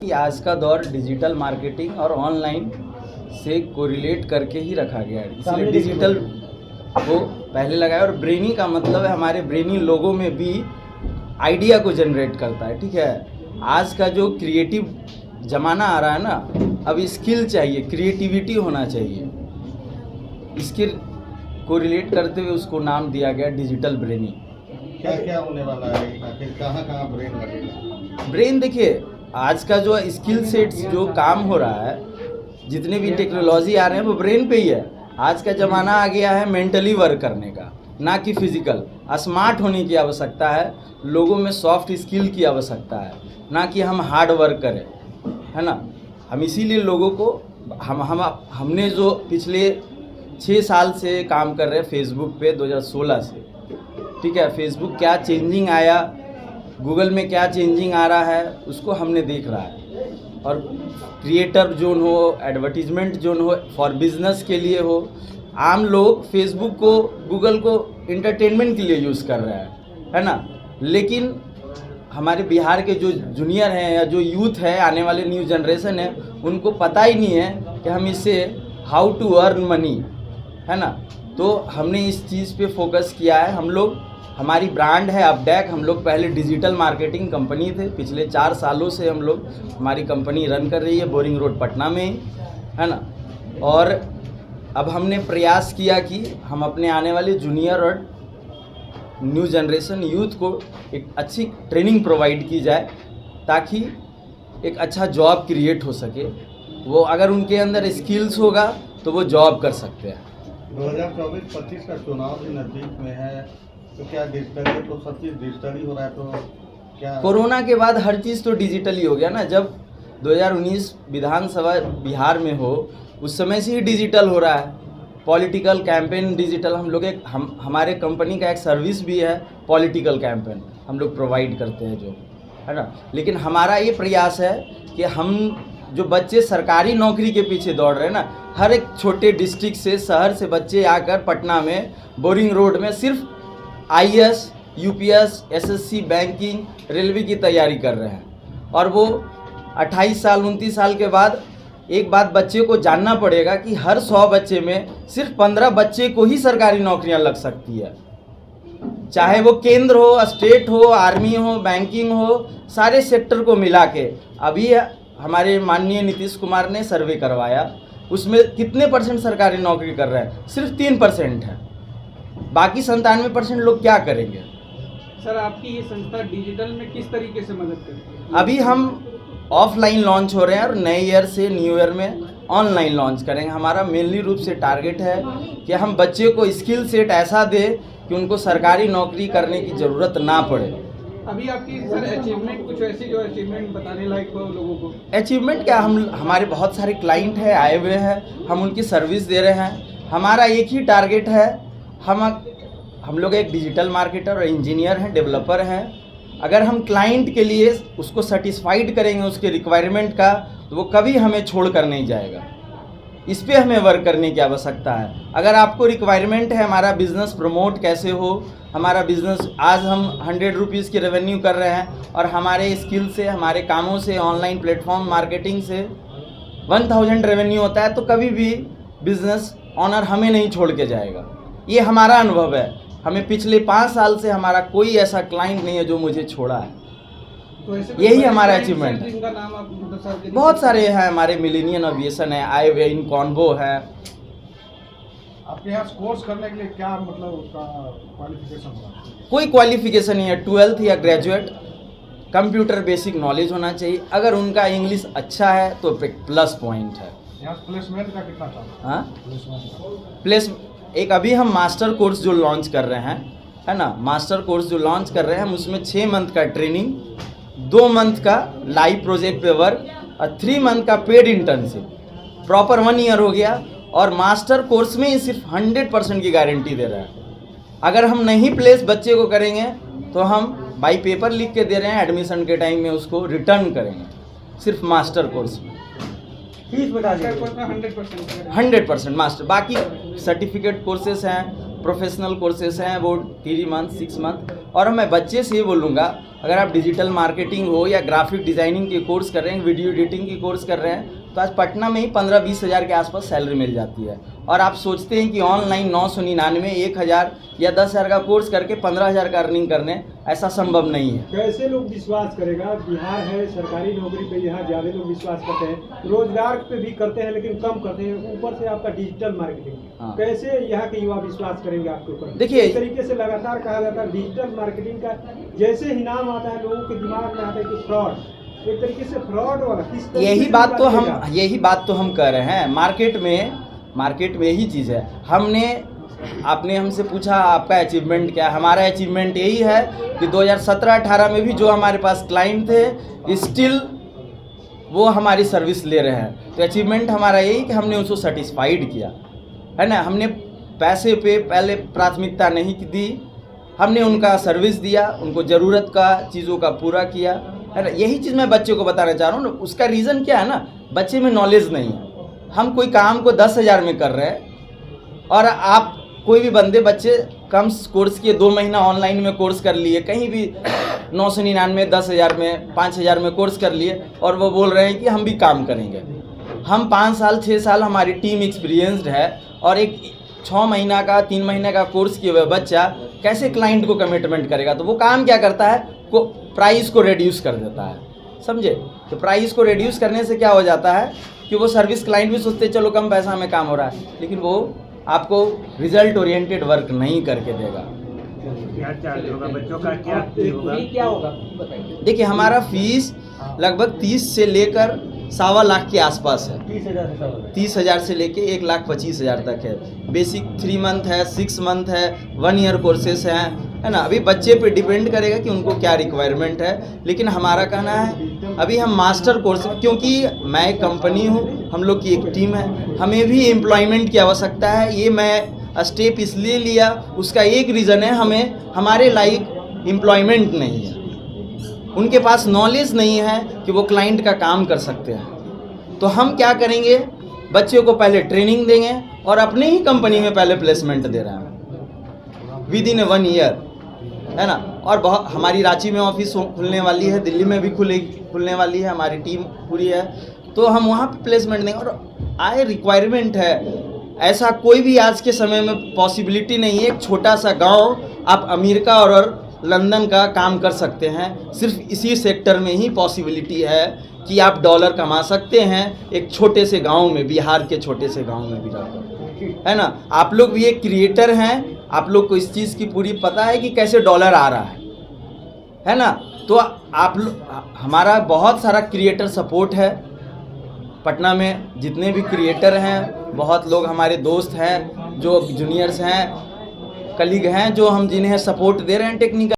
कि आज का दौर डिजिटल मार्केटिंग और ऑनलाइन से कोरिलेट करके ही रखा गया है, इसलिए डिजिटल को पहले लगाया। और ब्रेनी का मतलब है हमारे ब्रेनी लोगों में भी आइडिया को जनरेट करता है। ठीक है, आज का जो क्रिएटिव ज़माना आ रहा है ना, अब स्किल चाहिए, क्रिएटिविटी होना चाहिए। इसके कोरिलेट करते हुए उसको नाम दिया गया डिजिटल ब्रेनी। क्या क्या होने वाला है, आखिर कहाँ कहाँ ब्रेन लगेगा? ब्रेन देखिए, आज का जो स्किल सेट्स जो काम हो रहा है, जितने भी टेक्नोलॉजी आ रहे हैं वो ब्रेन पे ही है। आज का ज़माना आ गया है मेंटली वर्क करने का, ना कि फिजिकल। स्मार्ट होने की आवश्यकता है, लोगों में सॉफ्ट स्किल की आवश्यकता है, ना कि हम हार्ड वर्क करें, है ना। हम इसीलिए लोगों को हमने जो पिछले 6 साल से काम कर रहे हैं फेसबुक पे 2016 से, ठीक है, फेसबुक क्या चेंजिंग आया, गूगल में क्या चेंजिंग आ रहा है, उसको हमने देख रहा है। और क्रिएटर जोन हो, एडवर्टीजमेंट जोन हो, फॉर बिजनेस के लिए हो, आम लोग फेसबुक को, गूगल को इंटरटेनमेंट के लिए यूज़ कर रहे हैं, है ना। लेकिन हमारे बिहार के जो जूनियर हैं या जो यूथ है, आने वाले न्यू जनरेशन है, उनको पता ही नहीं है कि हम इससे हाउ टू अर्न मनी, है ना। तो हमने इस चीज़ पे फोकस किया है। हम लोग, हमारी ब्रांड है अपडेक। हम लोग पहले डिजिटल मार्केटिंग कंपनी थे, पिछले 4 सालों से हम लोग, हमारी कंपनी रन कर रही है बोरिंग रोड पटना में ही, है ना। और अब हमने प्रयास किया कि हम अपने आने वाले जूनियर और न्यू जनरेशन यूथ को एक अच्छी ट्रेनिंग प्रोवाइड की जाए, ताकि एक अच्छा जॉब क्रिएट हो सके। वो अगर उनके अंदर स्किल्स होगा तो वो जॉब कर सकते हैं। 2024-25 का चुनाव भी नज़दीक में है, तो क्या डिजिटल है, तो सब चीज़ डिजिटल ही हो रहा है, तो क्या कोरोना के बाद हर चीज़ तो डिजिटल ही हो गया ना। जब 2019 विधानसभा बिहार में हो, उस समय से ही डिजिटल हो रहा है। पॉलिटिकल कैंपेन डिजिटल, हम लोग एक हमारे कंपनी का एक सर्विस भी है, पॉलिटिकल कैंपेन हम लोग प्रोवाइड करते हैं, जो है ना। लेकिन हमारा ये प्रयास है कि हम जो बच्चे सरकारी नौकरी के पीछे दौड़ रहे हैं ना, हर एक छोटे डिस्ट्रिक्ट से, शहर से बच्चे आकर पटना में बोरिंग रोड में सिर्फ IAS, UPS, SSC, banking, railway की तैयारी कर रहे हैं। और वो 28 साल 29 साल के बाद एक बात बच्चे को जानना पड़ेगा कि हर 100 बच्चे में सिर्फ 15 बच्चे को ही सरकारी नौकरियां लग सकती है, चाहे वो केंद्र हो, स्टेट हो, आर्मी हो, बैंकिंग हो, सारे सेक्टर को मिला के। अभी हमारे माननीय नीतीश कुमार ने सर्वे करवाया, उसमें कितने % सरकारी नौकरी कर रहे हैं? सिर्फ 3% है। बाकी 97% लोग क्या करेंगे? सर, आपकी ये संस्था डिजिटल में किस तरीके से मदद करती है? अभी हम ऑफलाइन लॉन्च हो रहे हैं और नए ईयर से न्यू ईयर में ऑनलाइन लॉन्च करेंगे। हमारा मेनली रूप से टारगेट है कि हम बच्चे को स्किल सेट ऐसा दें कि उनको सरकारी नौकरी करने की ज़रूरत ना पड़े। अभी आपकी सर अचीवमेंट कुछ ऐसी जो अचीवमेंट बताने लायक हो लोगों को? अचीवमेंट क्या, हमारे बहुत सारे क्लाइंट हैं, आए हुए हैं, हम उनकी सर्विस दे रहे हैं। हमारा एक ही टारगेट है, हम लोग एक डिजिटल मार्केटर और इंजीनियर हैं, डेवलपर हैं। अगर हम क्लाइंट के लिए उसको सेटिस्फाइड करेंगे उसके रिक्वायरमेंट का, तो वो कभी हमें छोड़ कर नहीं जाएगा। इस पे हमें वर्क करने की आवश्यकता है। अगर आपको रिक्वायरमेंट है हमारा बिज़नेस प्रमोट कैसे हो, हमारा बिज़नेस आज हम 100 रुपीज़ की रेवेन्यू कर रहे हैं, और हमारे स्किल से, हमारे कामों से, ऑनलाइन प्लेटफॉर्म मार्केटिंग से 1000 रेवेन्यू होता है, तो कभी भी बिज़नेस ऑनर हमें नहीं छोड़ के जाएगा। ये हमारा अनुभव है। हमें पिछले 5 साल से हमारा कोई ऐसा क्लाइंट नहीं है जो मुझे छोड़ा है। तो यही हमारा अचीवमेंट है। जिनका नाम आप बता सकते हैं? बहुत सारे हैं, हमारे मिलेनियम एविएशन है, आए हुए इन कॉन्वो है। आपके यहाँ कोर्स करने के लिए क्या मतलब उसका क्वालिफिकेशन होगा? कोई क्वालिफिकेशन नहीं है, 12th या ग्रेजुएट, कंप्यूटर बेसिक नॉलेज होना चाहिए। अगर उनका इंग्लिश अच्छा है तो प्लस पॉइंट है। यहाँ प्लेसमेंट का कितना चार्ज? हाँ, प्लेसमेंट एक अभी हम मास्टर कोर्स जो लॉन्च कर रहे हैं, है ना, मास्टर कोर्स जो लॉन्च कर रहे हैं, हम उसमें 6 मंथ का ट्रेनिंग, 2 मंथ का लाइव प्रोजेक्ट पे वर्क और 3 मंथ का पेड इंटर्नशिप, प्रॉपर 1 ईयर हो गया। और मास्टर कोर्स में ही सिर्फ 100% की गारंटी दे रहा है। अगर हम नहीं प्लेस बच्चे को करेंगे तो हम बाई पेपर लिख के दे रहे हैं, एडमिशन के टाइम में उसको रिटर्न करेंगे, सिर्फ मास्टर कोर्स में। फीस बता दीजिए। 100% मास्टर। बाकी सर्टिफिकेट कोर्सेस हैं, प्रोफेशनल कोर्सेस हैं, वो 3 मंथ 6 मंथ। और मैं बच्चे से ये बोलूँगा, अगर आप डिजिटल मार्केटिंग हो या ग्राफिक डिज़ाइनिंग के कोर्स कर रहे हैं, वीडियो एडिटिंग की कोर्स कर रहे हैं, तो आज पटना में ही 15-20 हज़ार के आसपास सैलरी मिल जाती है। और आप सोचते हैं कि ऑनलाइन 999, 1000 या 10,000 का कोर्स करके 15,000 का अर्निंग करने, ऐसा संभव नहीं है। कैसे लोग विश्वास करेगा? बिहार है, सरकारी नौकरी पे यहाँ ज़्यादा लोग विश्वास करते हैं, रोजगार पे भी करते हैं लेकिन कम करते हैं, ऊपर से आपका डिजिटल मार्केटिंग। हाँ। कैसे यहाँ के युवा विश्वास करेंगे आपके ऊपर? देखिए, इस तरीके से लगातार कहा जाता है डिजिटल मार्केटिंग का जैसे ही नाम आता है लोगों के दिमाग में आता है कि फ्रॉड, एक तरीके से फ्रॉड वाला। किस तरीके यही से बात तो हम कह रहे हैं। मार्केट में यही चीज़ है। आपने हमसे पूछा आपका अचीवमेंट क्या है। हमारा अचीवमेंट यही है कि 2017-18 में भी जो हमारे पास क्लाइंट थे स्टिल वो हमारी सर्विस ले रहे हैं। तो अचीवमेंट हमारा यही कि हमने उसको सेटिस्फाइड किया है ना। हमने पैसे पे पहले प्राथमिकता नहीं दी, हमने उनका सर्विस दिया, उनको ज़रूरत का चीज़ों का पूरा किया है ना। यही चीज़ मैं बच्चों को बताना चाह रहा हूँ ना। उसका रीज़न क्या है ना, बच्चे में नॉलेज नहीं है। हम कोई काम को 10,000 में कर रहे हैं और आप कोई भी बच्चे कम कोर्स किए, 2 महीना ऑनलाइन में कोर्स कर लिए, कहीं भी 999, 10,000 में, 5,000 में कोर्स कर लिए और वो बोल रहे हैं कि हम भी काम करेंगे। हम 5 साल 6 साल हमारी टीम एक्सपीरियंस्ड है और एक 6 महीना का 3 महीने का कोर्स किए हुए बच्चा कैसे क्लाइंट को कमिटमेंट करेगा? तो वो काम क्या करता है, को प्राइस को रिड्यूस कर देता है, समझे। तो प्राइस को रिड्यूस करने से क्या हो जाता है कि वो सर्विस क्लाइंट भी सोचते चलो कम पैसा में काम हो रहा है, लेकिन वो आपको रिजल्ट ओरिएंटेड वर्क नहीं करके देगा। क्या चार्ज होगा बच्चों का, क्या होगा बताइए। देखिए, हमारा फीस लगभग 30 से लेकर 1.25 लाख के आसपास है। 30,000 से लेके 1,25,000 तक है। बेसिक 3 मंथ है, 6 मंथ है, 1 ईयर कोर्सेस हैं, है ना। अभी बच्चे पे डिपेंड करेगा कि उनको क्या रिक्वायरमेंट है, लेकिन हमारा कहना है अभी हम मास्टर कोर्स, क्योंकि मैं एक कंपनी हूँ, हम लोग की एक टीम है, हमें भी एम्प्लॉयमेंट की आवश्यकता है। ये मैं स्टेप इसलिए लिया, उसका एक रीज़न है, हमारे लाइक एम्प्लॉयमेंट नहीं है, उनके पास नॉलेज नहीं है कि वो क्लाइंट का काम कर सकते हैं। तो हम क्या करेंगे, बच्चों को पहले ट्रेनिंग देंगे और अपने ही कंपनी में पहले प्लेसमेंट दे रहे हैं विदिन 1 ईयर, है ना। और बहुत हमारी रांची में ऑफिस खुलने वाली है, दिल्ली में भी खुलने वाली है, हमारी टीम पूरी है, तो हम वहाँ पे प्लेसमेंट देंगे। और आए रिक्वायरमेंट है, ऐसा कोई भी आज के समय में पॉसिबिलिटी नहीं है। एक छोटा सा गांव आप अमेरिका और लंदन का काम कर सकते हैं। सिर्फ इसी सेक्टर में ही पॉसिबिलिटी है कि आप डॉलर कमा सकते हैं एक छोटे से गांव में, बिहार के छोटे से गांव में भी रहकर, है ना। आप लोग भी एक क्रिएटर हैं, आप लोग को इस चीज़ की पूरी पता है कि कैसे डॉलर आ रहा है ना। तो आप लोग, हमारा बहुत सारा क्रिएटर सपोर्ट है पटना में, जितने भी क्रिएटर हैं, बहुत लोग हमारे दोस्त हैं जो जूनियर्स हैं, कलीग हैं, जो हम जिन्हें सपोर्ट दे रहे हैं टेक्निकल।